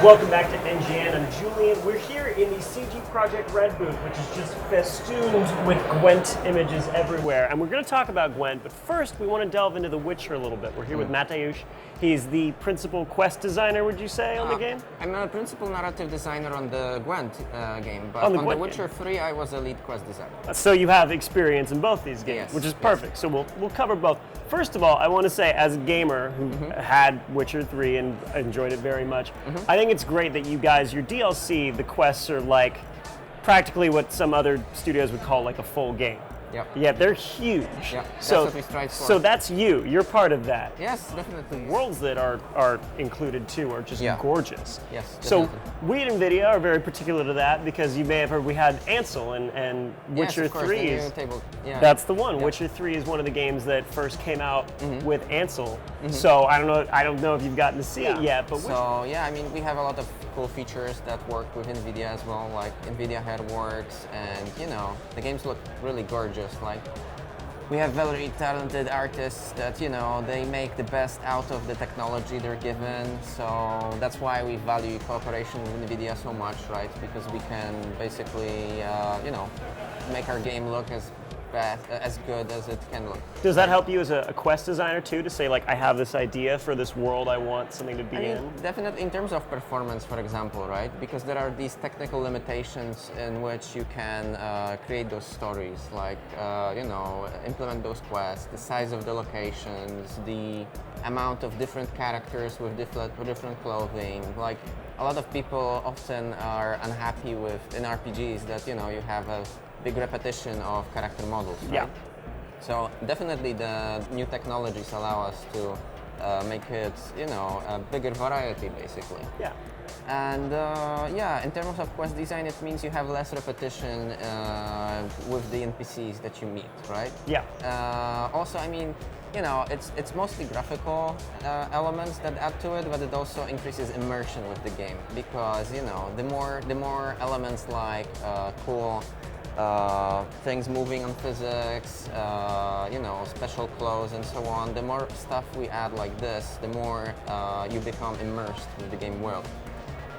Welcome back to NGN. I'm Julian. We're here in the CG Project Red booth, which is just festooned with Gwent images everywhere. And we're going to talk about Gwent, but first we want to delve into The Witcher a little bit. We're here with Mateusz. He's the principal quest designer, would you say, on the game? I'm a principal narrative designer on the Gwent game, but on The Witcher 3 I was a lead quest designer. So you have experience in both these games, Yes, which is perfect. So we'll cover both. First of all, I want to say, as a gamer who had Witcher 3 and enjoyed it very much, I think it's great that you guys, your DLC, the quests are like practically what some other studios would call like a full game. Yep. Yeah, they're huge. Yeah, that's so, what we strive for. So that's you. You're part of that. Yes, definitely. Worlds that are included too are just gorgeous. Yes, so definitely. we at NVIDIA are very particular to that because you may have heard we had Ansel and Witcher yes, of course, 3 the is new table. Yeah. that's the one. Yep. Witcher 3 is one of the games that first came out with Ansel. So I don't know if you've gotten to see it yet, but so yeah, I mean we have a lot of cool features that work with NVIDIA as well, like NVIDIA Headworks, and you know the games look really gorgeous. Like we have very talented artists that they make the best out of the technology they're given. So that's why we value cooperation with NVIDIA so much, right? Because we can basically make our game look as good as it can look. Does that help you as a quest designer too, to say like I have this idea for this world I want something to be in? Definitely in terms of performance, for example, right? Because there are these technical limitations in which you can create those stories, like implement those quests, the size of the locations, the amount of different characters with different clothing. Like a lot of people often are unhappy with in RPGs that you have a big repetition of character models, right? Yeah. So definitely the new technologies allow us to make it, a bigger variety, basically. Yeah. And in terms of quest design, it means you have less repetition with the NPCs that you meet, right? Yeah. Also, I mean, it's mostly graphical elements that add to it, but it also increases immersion with the game because the more elements like cool things moving on physics, special clothes and so on, the more stuff we add like this, the more you become immersed with the game world.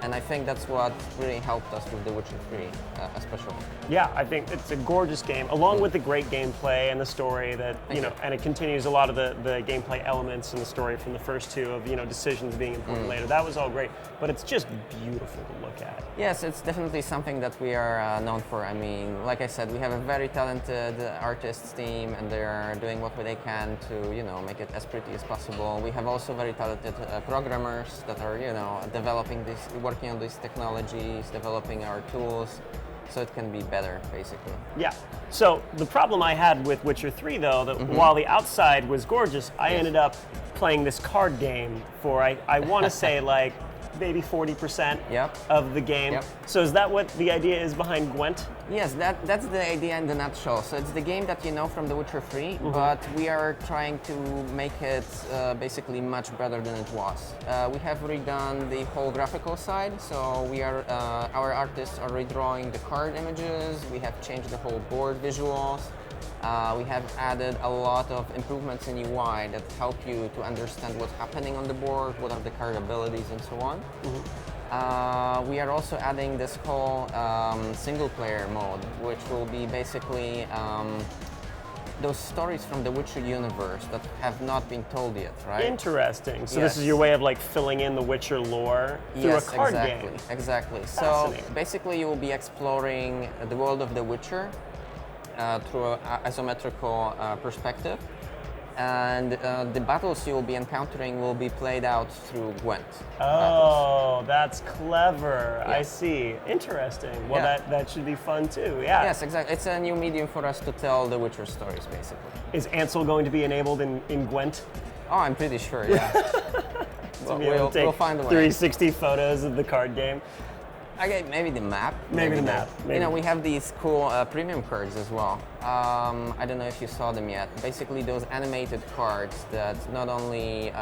And I think that's what really helped us with The Witcher 3, especially. Yeah, I think it's a gorgeous game, along with the great gameplay and the story that, and it continues a lot of the gameplay elements in the story from the first two of, decisions being important later. That was all great, but it's just beautiful to look at. Yes, it's definitely something that we are known for. I mean, like I said, we have a very talented artists team, and they are doing what they can to, make it as pretty as possible. We have also very talented programmers that are, developing this, working on these technologies, developing our tools, so it can be better, basically. Yeah. So the problem I had with Witcher 3, though, that while the outside was gorgeous, I ended up playing this card game for, I want to say, like, maybe 40% of the game. Yep. So is that what the idea is behind Gwent? Yes, that's the idea in the nutshell. So it's the game that you know from The Witcher 3, but we are trying to make it basically much better than it was. We have redone the whole graphical side, so we are our artists are redrawing the card images. We have changed the whole board visuals. We have added a lot of improvements in UI that help you to understand what's happening on the board, what are the card abilities, and so on. We are also adding this whole single-player mode, which will be basically those stories from the Witcher universe that have not been told yet, right? Interesting. So this is your way of like filling in the Witcher lore through a card game. Exactly. So basically, you will be exploring the world of the Witcher through an isometrical perspective, and the battles you will be encountering will be played out through Gwent. Oh, that's clever. Yeah. I see. Interesting. Well, that should be fun too. Yeah. Yes, exactly. It's a new medium for us to tell the Witcher stories, basically. Is Ansel going to be enabled in Gwent? Oh, I'm pretty sure. Yeah. We'll find a way. 360 photos of the card game. Okay, maybe the map. Maybe the map. Maybe. We have these cool premium cards as well. I don't know if you saw them yet. Basically, those animated cards that not only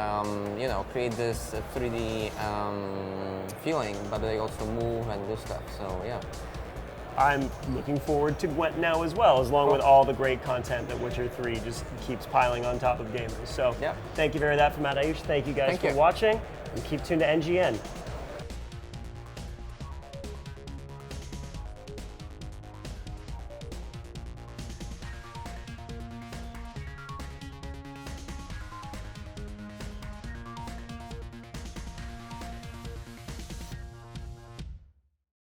create this 3D feeling, but they also move and do stuff. So yeah. I'm looking forward to Gwent now as well, along with all the great content that Witcher 3 just keeps piling on top of gamers. So thank you very much for Mateusz. Thank you guys for watching, and keep tuned to NGN.